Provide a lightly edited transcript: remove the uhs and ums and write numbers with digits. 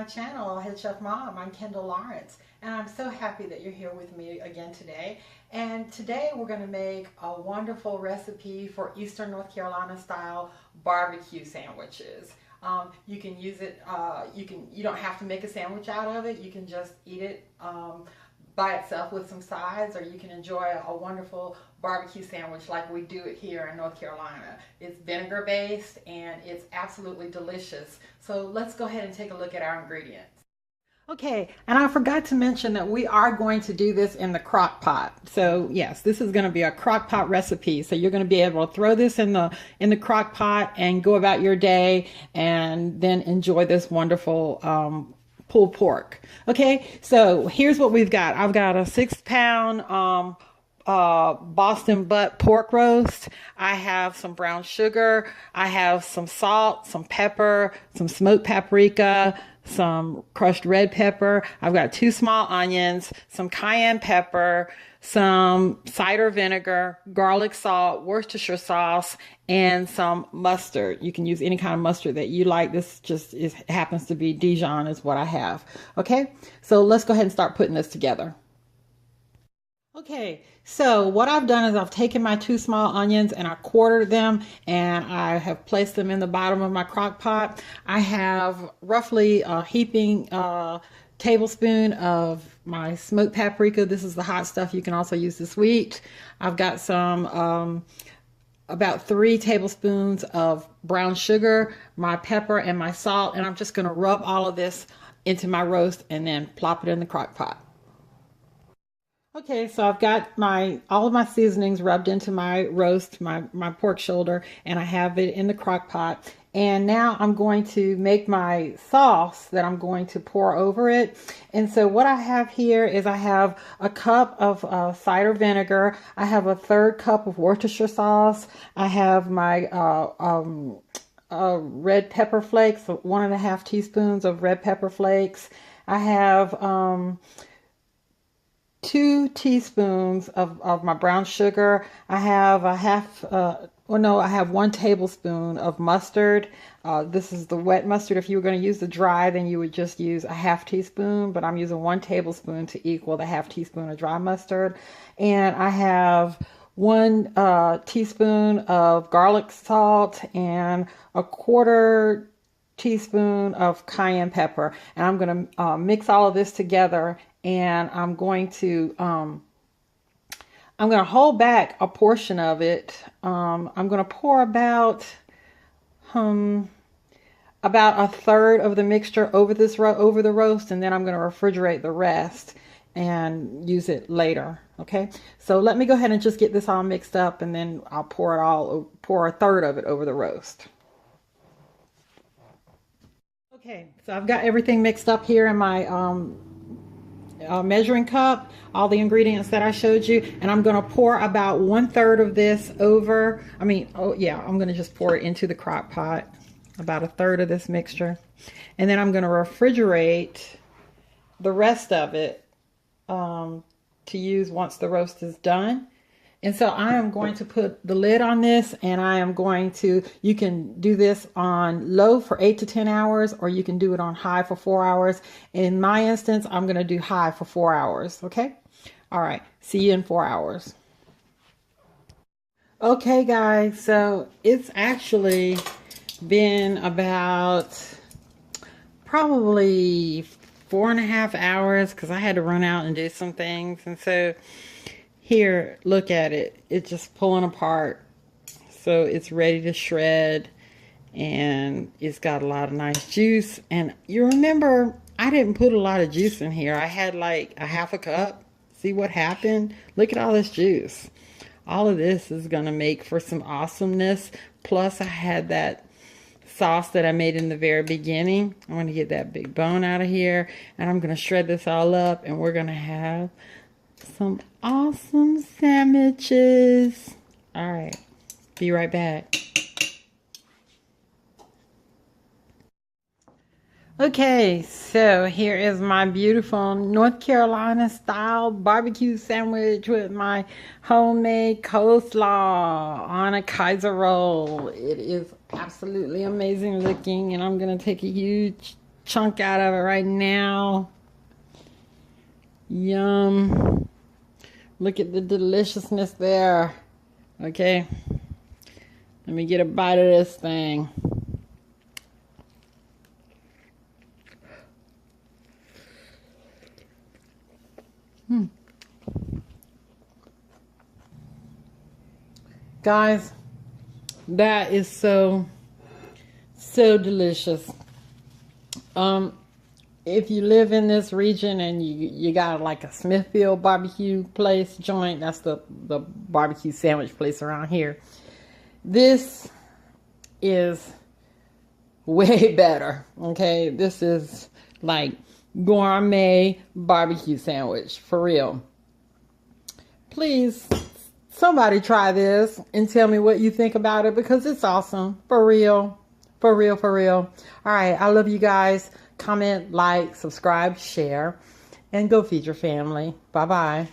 channel, Head Chef Mom. I'm Kendall Lawrence, and I'm so happy that you're here with me again today. And today we're going to make a wonderful recipe for Eastern North Carolina style barbecue sandwiches. You can use it, you don't have to make a sandwich out of it. You can just eat it by itself with some sides, or you can enjoy a wonderful barbecue sandwich like we do it here in North Carolina. It's vinegar based and it's absolutely delicious. So let's go ahead and take a look at our ingredients. Okay, and I forgot to mention that we are going to do this in the crock pot. So yes, this is going to be a crock pot recipe. So you're going to be able to throw this in the crock pot and go about your day and then enjoy this wonderful pulled pork. Okay, so here's what we've got. I've got a 6-pound Boston butt pork roast. I have some brown sugar. I have some salt, some pepper, some smoked paprika, some crushed red pepper. I've got 2 small onions, some cayenne pepper, some cider vinegar, garlic salt, Worcestershire sauce, and some mustard. You can use any kind of mustard that you like. This just happens to be Dijon is what I have. Okay, so let's go ahead and start putting this together. Okay, so what I've done is I've taken my 2 small onions and I quartered them and I have placed them in the bottom of my crock pot. I have roughly a heaping tablespoon of my smoked paprika. This is the hot stuff. You can also use the sweet. I've got some about 3 tablespoons of brown sugar, my pepper and my salt, and I'm just going to rub all of this into my roast and then plop it in the crock pot. Okay, so I've got all of my seasonings rubbed into my roast, my pork shoulder, and I have it in the crock pot. And now I'm going to make my sauce that I'm going to pour over it. And so what I have here is I have a cup of cider vinegar. I have a 1/3 cup of Worcestershire sauce. I have my red pepper flakes, 1½ teaspoons of red pepper flakes. I have 2 teaspoons of my brown sugar. I have I have 1 tablespoon of mustard. This is the wet mustard. If you were going to use the dry, then you would just use a 1/2 teaspoon, but I'm using 1 tablespoon to equal the 1/2 teaspoon of dry mustard. And I have 1 teaspoon of garlic salt and a 1/4 teaspoon of cayenne pepper. And I'm going to mix all of this together, and I'm going to hold back a portion of it. I'm going to pour about 1/3 of the mixture over the roast, and then I'm going to refrigerate the rest and use it later. Okay, so let me go ahead and just get this all mixed up, and then I'll pour 1/3 of it over the roast. Okay, so I've got everything mixed up here in my measuring cup, all the ingredients that I showed you, and I'm going to pour about 1/3 of this over. I'm going to just pour it into the crock pot, about 1/3 of this mixture, and then I'm going to refrigerate the rest of it to use once the roast is done. And so I am going to put the lid on this, and you can do this on low for 8 to 10 hours, or you can do it on high for 4 hours. In my instance, I'm going to do high for 4 hours. Okay. All right. See you in 4 hours. Okay, guys. So it's actually been about probably 4.5 hours because I had to run out and do some things. And so here, look at it. It's just pulling apart. So it's ready to shred, and it's got a lot of nice juice. And you remember, I didn't put a lot of juice in here. I had like a 1/2 cup. See what happened? Look at all this juice. All of this is going to make for some awesomeness. Plus, I had that sauce that I made in the very beginning. I'm going to get that big bone out of here, and I'm going to shred this all up, and we're going to have some awesome sandwiches. All right, be right back. Okay, so here is my beautiful North Carolina style barbecue sandwich with my homemade coleslaw on a Kaiser roll. It is absolutely amazing looking, and I'm going to take a huge chunk out of it right now. Yum. Look at the deliciousness there. Okay. Let me get a bite of this thing. Guys, that is so delicious. If you live in this region and you got like a Smithfield barbecue place joint, that's the barbecue sandwich place around here. This is way better. Okay, this is like gourmet barbecue sandwich for real. Please, somebody try this and tell me what you think about it, because it's awesome. For real. For real, for real. All right, I love you guys. Comment, like, subscribe, share, and go feed your family. Bye-bye.